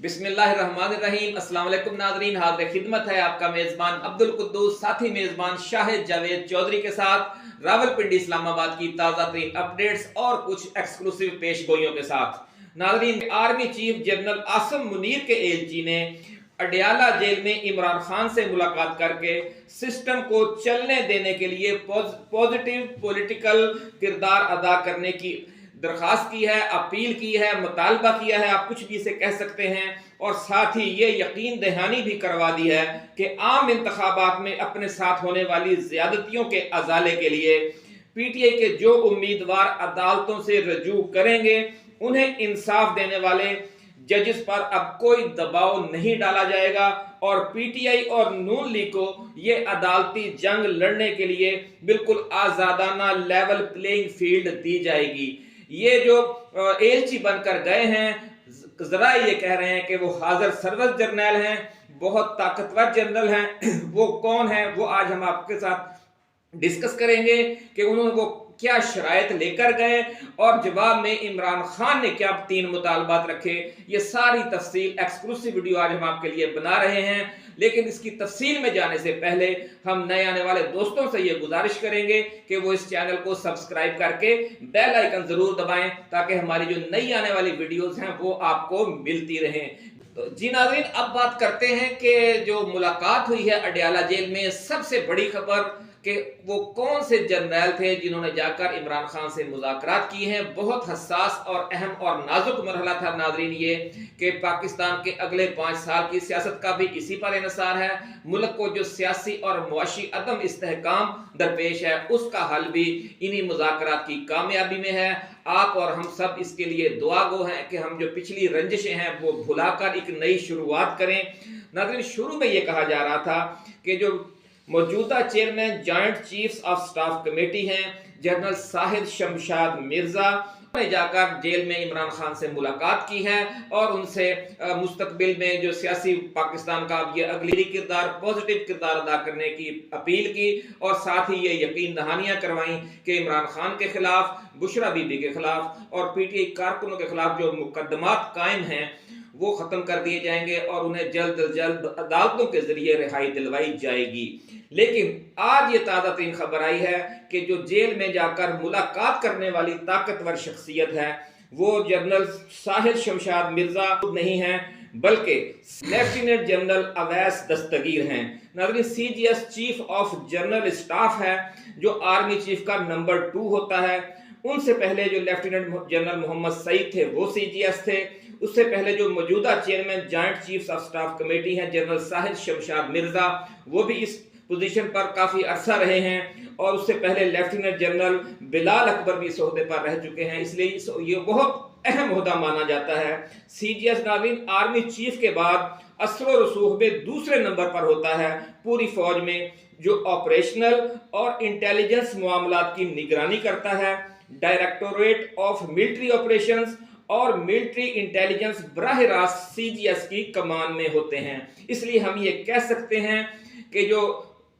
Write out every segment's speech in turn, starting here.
बिस्मिल्लाहिर्रहमानिर्रहीम। अस्सलाम वालेकुम नाज़रीन, हाज़िर खिदमत है आपका मेज़बान अब्दुल कुद्दूस, साथी मेज़बान शाहिद जावेद चौधरी के साथ रावलपिंडी इस्लामाबाद की ताज़ा तरीन अपडेट्स और कुछ एक्सक्लूसिव पेशगोइयों के साथ। नाज़रीन, army chief general Asim Munir के एलची ने अडयाला जेल में इमरान खान से मुलाकात करके सिस्टम को चलने देने के लिए पॉजिटिव पॉलिटिकल किरदार अदा करने की दरखास्त की है, अपील की है, मुतालबा किया है, आप कुछ भी इसे कह सकते हैं। और साथ ही ये यकीन दहानी भी करवा दी है कि आम इंतखाबात में अपने साथ होने वाली ज्यादतियों के अजाले के लिए पीटीआई के जो उम्मीदवार अदालतों से रजू करेंगे उन्हें इंसाफ देने वाले जजेस पर अब कोई दबाव नहीं डाला जाएगा और पीटीआई और नून लीग को ये अदालती जंग लड़ने के लिए बिल्कुल आजादाना लेवल प्लेइंग फील्ड दी जाएगी। ये जो एलची बनकर गए हैं, जरा ये कह रहे हैं कि वो हाजिर सर्विस जर्नल हैं, बहुत ताकतवर जनरल हैं। वो कौन है वो आज हम आपके साथ डिस्कस करेंगे कि उन्होंने वो क्या शरायत लेकर गए और जवाब में इमरान खान ने क्या 3 मुतालबात रखे। ये सारी तफसील एक्सक्लूसिव वीडियो आज हम आपके लिए बना रहे हैं, लेकिन इसकी तफसील में जाने से पहले हम नए आने वाले दोस्तों से ये गुजारिश करेंगे कि वो इस चैनल को सब्सक्राइब करके बेल आइकन जरूर दबाएं ताकि हमारी जो नई आने वाली वीडियोस हैं वो आपको मिलती रहें। तो जी नाज़रीन, अब बात करते हैं कि जो मुलाकात हुई है अडयाला जेल में, सबसे बड़ी खबर कि वो कौन से जर्नल थे जिन्होंने जाकर इमरान खान से मुज़ाकरात की हैं। बहुत हसास और अहम और नाजुक मरहला था नाज़रीन ये कि पाकिस्तान के अगले 5 साल की सियासत का भी इसी पर इन्हिसार है। मुल्क को जो सियासी और मुआशी अदम इस्तेहकाम दरपेश है उसका हल भी इन्हीं मुज़ाकरात की कामयाबी में है। आप और हम सब इसके लिए दुआ गो हैं कि हम जो पिछली रंजिशें हैं वो भुलाकर एक नई शुरुआत करें। नाज़रीन, शुरू में ये कहा जा रहा था कि जो मौजूदा chairman joint chiefs of staff committee हैं जनरल साहिद शमशाद मिर्जा ने जाकर जेल में इमरान खान से मुलाकात की है और उनसे मुस्तकबिल में जो सियासी पाकिस्तान का अब ये अगली किरदार पॉजिटिव किरदार अदा करने की अपील की और साथ ही ये यकीन दहानियां करवाई कि इमरान खान के खिलाफ, बुशरा बीबी के खिलाफ और पीटीआई कारकुनों के खिलाफ जो मुकदमात कायम हैं वो खत्म कर दिए जाएंगे और उन्हें जल्द अज जल्द अदालतों के जरिए रिहाई दिलवाई जाएगी। लेकिन आज ये ताज़ा तरीन खबर आई है कि जो जेल में जाकर मुलाकात करने वाली ताकतवर शख्सियत है वो जनरल साहिद शमशाद मिर्जा नहीं है बल्कि लेफ्टिनेंट जनरल अवैस दस्तगीर हैं। नाज़रीन, CGS chief of general staff है जो आर्मी चीफ का नंबर 2 होता है। उनसे पहले जो लेफ्टिनेंट जनरल मोहम्मद सईद थे वो सीजीएस थे। उससे पहले जो मौजूदा chairman joint chiefs of staff committee है जनरल साहिद शमशाद मिर्जा, वो भी इस पोजीशन पर काफी अरसा रहे हैं और उससे पहले लेफ्टिनेंट जनरल बिलाल अकबर भी इस ओहदे पर रह चुके हैं, इसलिए ये बहुत अहम ओहदा माना जाता है। सीजीएस नाज़रीन आर्मी चीफ के बाद असर रसूख में दूसरे नंबर पर होता है पूरी फौज में, जो ऑपरेशनल और इंटेलिजेंस मामलात की निगरानी करता है। डायरेक्टोरेट ऑफ मिलिट्री ऑपरेशंस और मिलिट्री इंटेलिजेंस बराह रास्त सीजीएस की कमान में होते हैं। इसलिए हम ये कह सकते हैं कि जो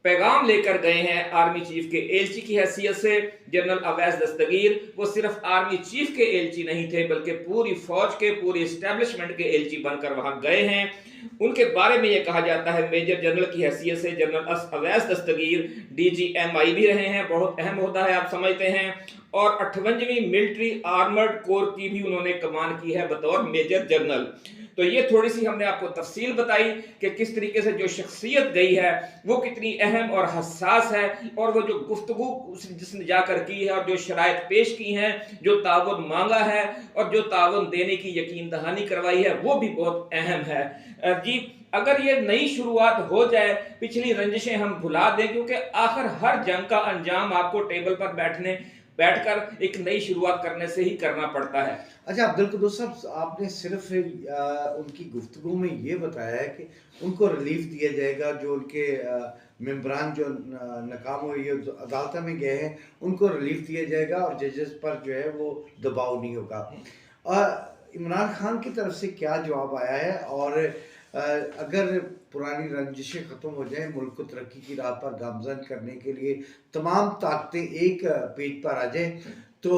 पैगाम लेकर गए हैं आर्मी चीफ के एलची की हैसियत से जनरल अवैस दस्तगीर, वो सिर्फ आर्मी चीफ के एलची नहीं थे बल्कि पूरी फौज के पूरी एस्टेब्लिशमेंट के एलची बनकर वहां गए हैं। उनके बारे में यह कहा जाता है मेजर जनरल की हैसियत से जनरल अवैस दस्तगीर डीजीएमआई भी रहे हैं, बहुत अहम होता है आप समझते हैं, और 58वीं मिलिट्री आर्मर्ड कोर की भी उन्होंने कमान की है बतौर मेजर जनरल। तो ये थोड़ी सी हमने आपको तफसील बताई कि किस तरीके से जो शख्सियत गई है वो कितनी अहम और हसास है और वो जो गुफ्तगू जिसने जाकर की है और जो शराइत पेश की हैं, जो ताउन मांगा है और जो ताउन देने की यकीन दहानी करवाई है वो भी बहुत अहम है। जी, अगर ये नई शुरुआत हो जाए, पिछली रंजिशें हम भुला दें, क्योंकि आखिर हर जंग का अंजाम आपको टेबल पर बैठकर एक नई शुरुआत करने से ही करना पड़ता है। अच्छा अब्दुल कुद्दूस साहब, आपने सिर्फ उनकी गुफ्तगू में ये बताया है कि उनको रिलीफ दिया जाएगा, जो उनके मेंबरान जो नाकाम हुए अदालत में गए हैं उनको रिलीफ दिया जाएगा और जजेस पर जो है वो दबाव नहीं होगा। इमरान खान की तरफ से क्या जवाब आया है और अगर पुरानी रंजिशें ख़त्म हो जाएं, मुल्क को तरक्की की राह पर गामजन करने के लिए तमाम ताकतें एक पेज पर आ जाएं, तो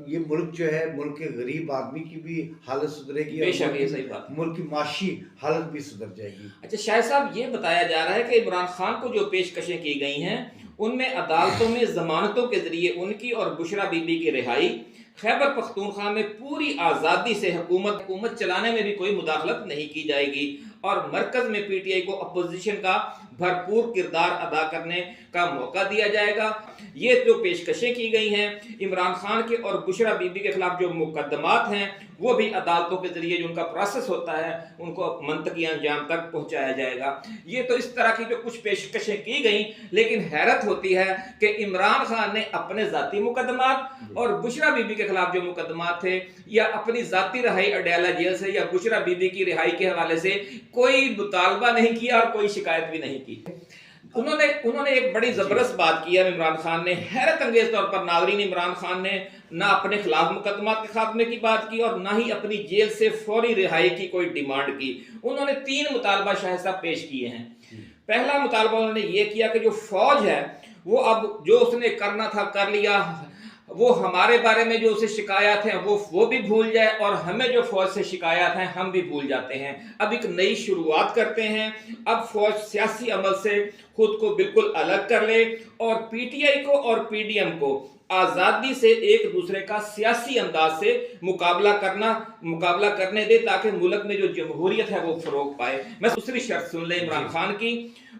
ये मुल्क जो है, मुल्क के गरीब आदमी की भी हालत सुधरेगी बेशक ये सही बात। मुल्क की माशी हालत भी सुधर जाएगी। अच्छा शाह साहब, ये बताया जा रहा है कि इमरान खान को जो पेशकशें की गई हैं उनमें अदालतों में जमानतों के जरिए उनकी और बुशरा बीबी की रिहाई, खैबर पख्तूनख्वा में पूरी आज़ादी से हुकूमत चलाने में भी कोई मुदाखलत नहीं की जाएगी और मरकज में पीटीआई को अपोजिशन का भरपूर किरदार अदा करने का मौका दिया जाएगा। ये जो पेशकशें की गई हैं इमरान खान के और बुशरा बीबी के खिलाफ जो मुकदमात हैं वो भी अदालतों के जरिए जो उनका प्रोसेस होता है उनको मंतकी अंजाम तक पहुंचाया जाएगा। ये तो इस तरह की जो कुछ पेशकशें की गई, लेकिन हैरत होती है कि इमरान खान ने अपने जाती मुकदमात और बुशरा बीबी के खिलाफ जो मुकदमात थे या अपनी जाती रिहाई अडयाला जेल से या बुशरा बीबी की रिहाई के हवाले से कोई मुतालबा नहीं किया और कोई शिकायत भी नहीं की। उन्होंने एक बड़ी जबरदस्त बात की है इमरान खान ने, हैरत अंगेज तौर पर नाज़रीन, इमरान खान ने ना अपने खिलाफ मुकदमात के खात्मे की बात की और ना ही अपनी जेल से फौरी रिहाई की कोई डिमांड की। उन्होंने 3 मुतालबा शाह साहब पेश किए हैं। पहला मुतालबा उन्होंने ये किया कि जो फौज है वो अब जो उसने करना था कर लिया, वो हमारे बारे में जो उसे शिकायत है वो भी भूल जाए और हमें जो फौज से शिकायत है हम भी भूल जाते हैं। अब एक नई शुरुआत करते हैं। अब फौज सियासी अमल से खुद को बिल्कुल अलग कर ले और पीटीआई को और पीडीएम को आजादी से एक दूसरे का सियासी अंदाज से मुकाबला करने दे ताकि मुल्क में जो जमहूरियत है वो फरोग पाए। मैं दूसरी शर्त सुन ले इमरान खान की।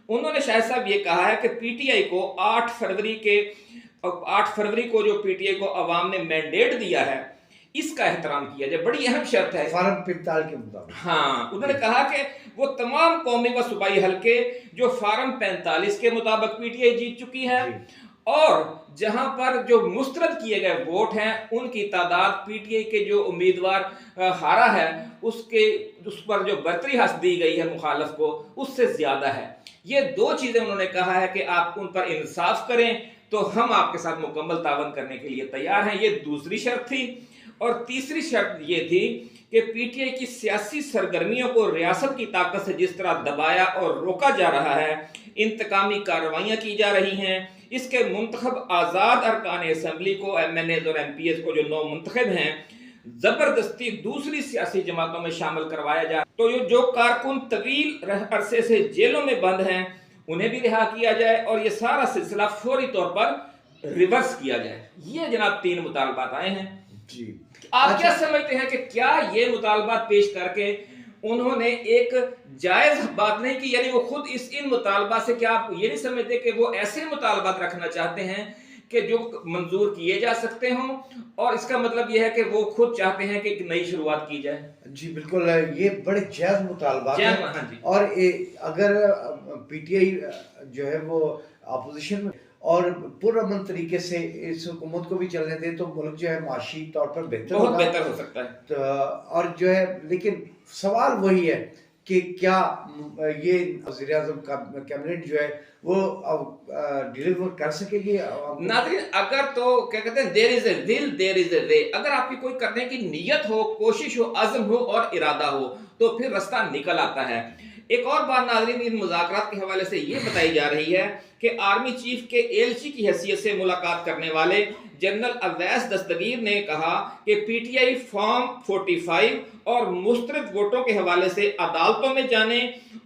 उन्होंने शाह साहब ये कहा है कि पीटीआई को 8 फरवरी को जो पीटीआई को अवाम ने मैंडेट दिया है इसका एहतराम किया जाए। बड़ी अहम शर्त है फार्म 45 के मुताबिक। हाँ, उन्होंने कहा कि वो तमाम कौमी व सूबाई हल्के जो फार्म 45 के मुताबिक पीटीआई जीत चुकी है और जहां पर जो मुस्तरद किए गए वोट हैं उनकी तादाद पीटीआई के जो उम्मीदवार हारा है उस पर जो बरतरी हासिल दी गई है मुखालफ को उससे ज्यादा है। ये 2 चीजें उन्होंने कहा है कि आप उन पर इंसाफ करें तो हम आपके साथ मुकम्मल तावन करने के लिए तैयार हैं। ये दूसरी शर्त थी। और तीसरी शर्त ये थी कि पीटीआई की सियासी सरगर्मियों को रियासत की ताकत से जिस तरह दबाया और रोका जा रहा है, इंतकामी कार्रवाइयां की जा रही हैं, इसके मुंतखब आज़ाद अरकान असेंबली को, एमएनएज और एमपीएस को जो 9 मुंतखब हैं, जबरदस्ती दूसरी सियासी जमातों में शामिल करवाया जाए। तो ये जो कारकुन तवील अरसे से जेलों में बंद हैं उन्हें भी रिहा किया जाए और ये सारा सिलसिला फौरी तौर पर रिवर्स किया जाए। ये जनाब 3 मुतालबात आए हैं जी। आप क्या समझते हैं कि क्या ये मुतालबात पेश करके उन्होंने एक जायज बात नहीं की, यानी वो खुद इन मुतालबात से, क्या आप ये नहीं समझते कि वो ऐसे मुतालबात रखना चाहते हैं कि जो मंजूर किए जा सकते हों और इसका मतलब यह है कि वो खुद चाहते हैं कि एक नई शुरुआत की जाए? जी बिल्कुल, ये बड़े जायज मुतालबात हैं। हाँ जी। और अगर पीटीआई जो है वो अपोजिशन में और पुरअमन तरीके से इस हुकूमत को भी चलने दें तो मुल्क जो है माशी तौर पर बहुत बेहतर हो सकता है। तो और जो है, लेकिन सवाल वही है कि क्या ये वज़ीर-ए-आज़म का कैबिनेट जो है वो डिलीवर कर सकेगी? नाज़रीन, अगर तो क्या कहते हैं, there is a will there is a way. अगर आपकी कोई करने की नीयत हो, कोशिश हो, अज़्म हो और इरादा हो तो फिर रास्ता निकल आता है। एक और बात नाज़रीन इन मुज़ाकरात के हवाले से ये बताई जा रही है कि आर्मी चीफ के एलची की हैसियत से मुलाकात करने वाले जनरल अवैस दस्तगीर ने कहा कि पीटीआई फॉर्म 45 और मुस्तरद वोटों के हवाले से अदालतों में जाने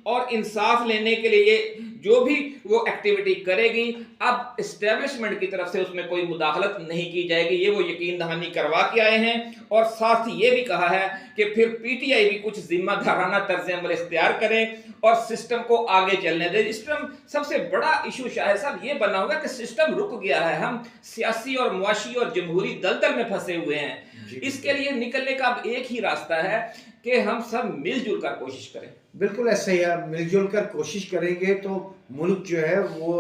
और इंसाफ लेने के लिए जो भी वो एक्टिविटी करेगी, अब एस्टेब्लिशमेंट की तरफ से उसमें कोई मुदाखलत नहीं की जाएगी। ये वो यकीन दहानी करवा के आए हैं और साथ ही ये भी कहा है कि फिर पीटीआई भी कुछ जिम्मेदाराना तर्ज अमल इख्तियार करे और सिस्टम को आगे चलने दे। सिस्टम सबसे बड़ा इशू शाह साहब ये बना होगा कि सिस्टम रुक गया है, हम सियासी और मुआशी और जमहूरी दलदल में फंसे हुए हैं। इसके लिए निकलने का अब एक ही रास्ता है कि हम सब मिलजुल कर कोशिश करें। बिल्कुल ऐसा ही है, मिलजुल कर कोशिश करेंगे तो मुल्क जो है वो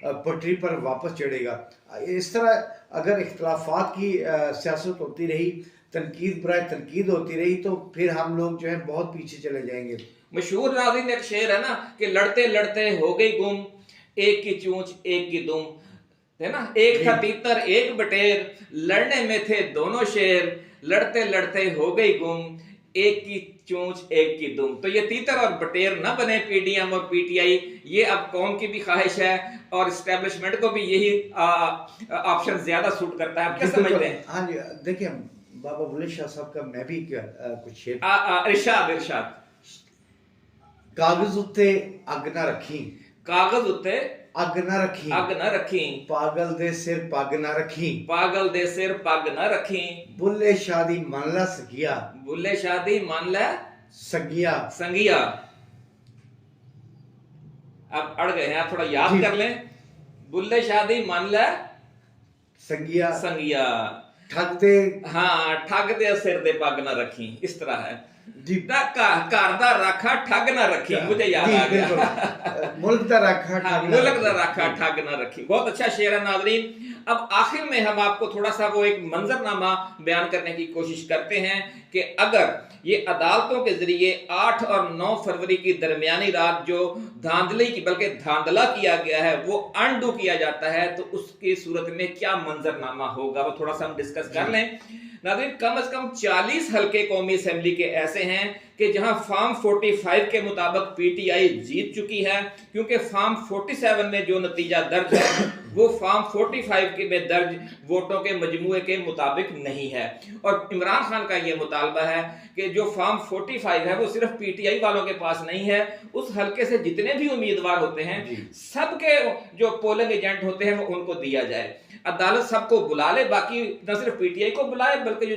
पटरी पर वापस चढ़ेगा। इस तरह अगर इख्तलाफात की सियासत होती रही, तनकीद बराए तनकीद होती रही तो फिर हम लोग जो है बहुत पीछे चले जाएंगे। मशहूर नाज़रीन एक शेर है ना कि लड़ते लड़ते हो गई गुम, एक की चूंच एक की दुम, है ना। एक था तीतर एक बटेर, लड़ने में थे दोनों शेर, लड़ते लड़ते हो गई गुम, एक की चोंच एक की दुम। तो ये तीतर और बटेर न बने पीडीएम और पीटीआई, ये अब कौम की भी ख्वाहिश है और इस्टेब्लिशमेंट को भी यही ऑप्शन ज्यादा सूट करता है। आप क्या समझते हैं? हाँ जी, देखिए बाबा बुल्ले शाह साहब का मैं भी कुछ शेर इरशाद इरशाद। कागज उत्ते अग ना रखी, कागज उत्ते अग ना रखी, अग न रखी, पागल दे सिर पग ना रखी, पागल दे सिर पग न रखी, बुल्ले शादी मन ला सगिया, बुल्ले शादी मान ले सगिया। संगिया। अब अड़ गए हैं, आप थोड़ा याद कर लें। बुल्ले शादी मान ले संगिया, संगिया। ठग दे, हाँ, ठग दे सिर दे पग न रखी, इस तरह है जी। घर दा राखा ठग ना रखी, मुझे याद आ गया। मुल्क दा राखा हाँ, मुल्क दा राखा ठग ना रखी, बहुत अच्छा शेर है नाज़रीन। अब आखिर में हम आपको थोड़ा सा वो एक मंजरनामा बयान करने की कोशिश करते हैं कि अगर ये अदालतों के जरिए 8 और 9 फरवरी की दरमियानी रात जो धांधली की बल्कि धांधला किया गया है वो अनडू किया जाता है, तो उसकी सूरत में क्या मंजरनामा होगा, वो थोड़ा सा हम डिस्कस कर लें। नाज़रीन, कम से कम 40 हल्के कौमी असेंबली के ऐसे हैं कि जहां फॉर्म 45 के मुताबिक पीटीआई जीत चुकी है, क्योंकि फॉर्म 47 में जो नतीजा दर्ज है वो फॉर्म 45 के में दर्ज वोटों के मजमूए के मुताबिक नहीं है। और इमरान खान का ये मुतालबा है कि जो फॉर्म 45 है वो सिर्फ पीटीआई वालों के पास नहीं है, उस हल्के से जितने भी उम्मीदवार होते हैं सबके जो पोलिंग एजेंट होते हैं वो उनको दिया जाए। अदालत सबको बुला ले, बाकी न सिर्फ पीटीआई को बुलाए बल्कि जो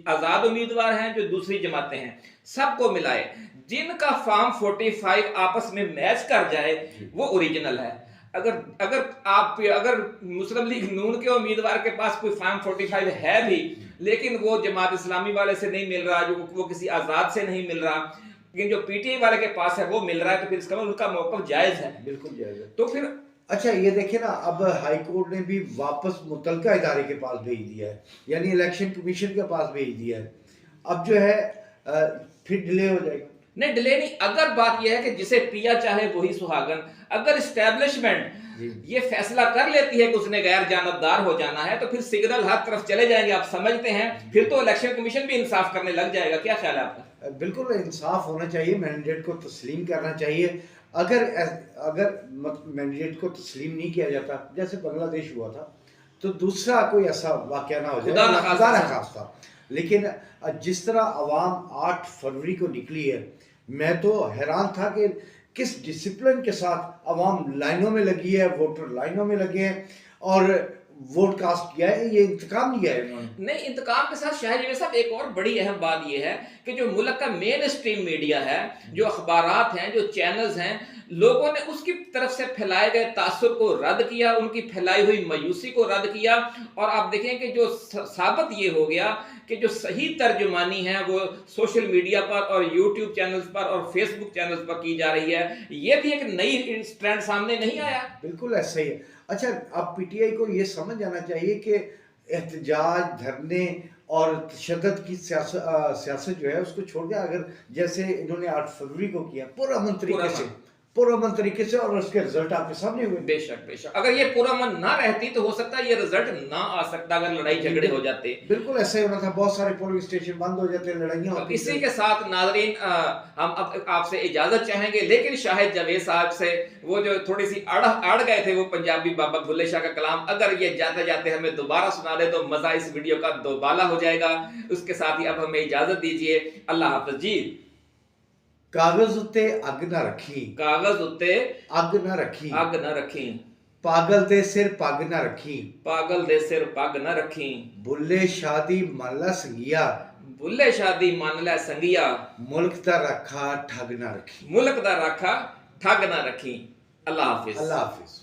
आजाद उम्मीदवार हैं, जो दूसरी जमातें हैं, सबको मिलाए। जिनका फॉर्म 45 आपस में मैच कर जाए वो ओरिजिनल है। अगर मुस्लिम लीग नून के उम्मीदवार के पास कोई फॉर्म 45 है भी, लेकिन वो जमात इस्लामी वाले से नहीं मिल रहा, जो वो किसी आजाद से नहीं मिल रहा, लेकिन जो पीटीआई वाले के पास है वो मिल रहा है, तो फिर इसका मतलब उनका मौक़िफ़ जायज है, बिल्कुल जायज है। तो फिर अच्छा ये देखिए ना, अब हाई कोर्ट ने भी वापस मुतलका इदारे के पास भेज दिया है, यानी इलेक्शन कमीशन के पास भेज दिया है। अब जो है फिर डिले हो जाएगा। नहीं, डिले नहीं। अगर बात यह है कि जिसे पिया चाहे वही सुहागन, अगर इस्टेब्लिशमेंट ये फैसला कर लेती है कि उसने गैर जानबदार हो जाना है, तो फिर सिग्नल हर तरफ चले जाएंगे, आप समझते हैं। फिर तो इलेक्शन कमीशन भी इंसाफ करने लग जाएगा। क्या ख्याल है आपका? बिल्कुल इंसाफ होना चाहिए, मैंडेट को तस्लीम करना चाहिए। अगर मैंडेट को तस्लीम नहीं किया जाता, जैसे बांग्लादेश हुआ था, तो दूसरा कोई ऐसा वाकया ना हो जाए, खुदा न खास्ता। लेकिन जिस तरह अवाम 8 फरवरी को निकली है, मैं तो हैरान था कि किस डिसिप्लिन के साथ अवाम लाइनों में लगी है, वोटर लाइनों में लगे हैं और वोट कास्ट किया है। ये इंतकाम लिया है इन्होंने। नहीं, इंतकाम के साथ शाहजी साहब एक और बड़ी अहम बात यह है कि जो मुल्क का मेन स्ट्रीम मीडिया है, जो अखबारात हैं, जो चैनल्स हैं, लोगों ने उसकी तरफ से फैलाए गए तासुर को रद्द किया, उनकी फैलाई हुई मायूसी को रद्द किया। और आप देखें कि जो साबित ये हो गया कि जो सही तर्जुमानी है वो सोशल मीडिया पर और यूट्यूब चैनल्स पर और फेसबुक चैनल्स पर की जा रही है। ये भी एक नई ट्रेंड सामने नहीं आया। बिल्कुल ऐसा ही है। अच्छा, अब पीटीआई को ये समझ जाना चाहिए कि एहतजाज, धरने और तशद्दुद की सियासत जो है उसको छोड़ के, अगर जैसे इन्होंने 8 फरवरी को किया पुरअमन तरीके से और उसके रिजल्ट आपके सामने हुए। बेशक बेशक, अगर ये पुरअमन ना रहती तो हो सकता है ये रिजल्ट ना आ सकता, अगर लड़ाई झगड़े हो जाते। बिल्कुल ऐसा ही होना था, बहुत सारे पोलिंग स्टेशन बंद हो जाते, लड़ाइयां होती। इसी के साथ नाजरीन हम अब आपसे इजाजत चाहेंगे, लेकिन शाहिद जावेद साहब से वो जो थोड़ी सी अड़ गए थे वो पंजाबी बाबा बुल्ले शाह का कलाम, अगर ये जाते जाते हमें दोबारा सुना दे तो मजा इस वीडियो का दोबाला हो जाएगा। उसके साथ ही अब हमें इजाजत दीजिए। अल्लाह हाफ़िज़ जी। कागज उत्ते अग ना रखी, कागज उत्ते अग ना रखी, अग न रखी, पागल दे सिर पग ना रखी, पागल दे सिर पग न रखी, बुल्ले शादी मल्ला संगिया, बुल्ले शादी मान लै संगिया, मुल्क दा रखा ठग ना रखी, मुल्क दा रखा ठग ना रखी। अल्लाह हाफिज। अल्लाह हाफिज।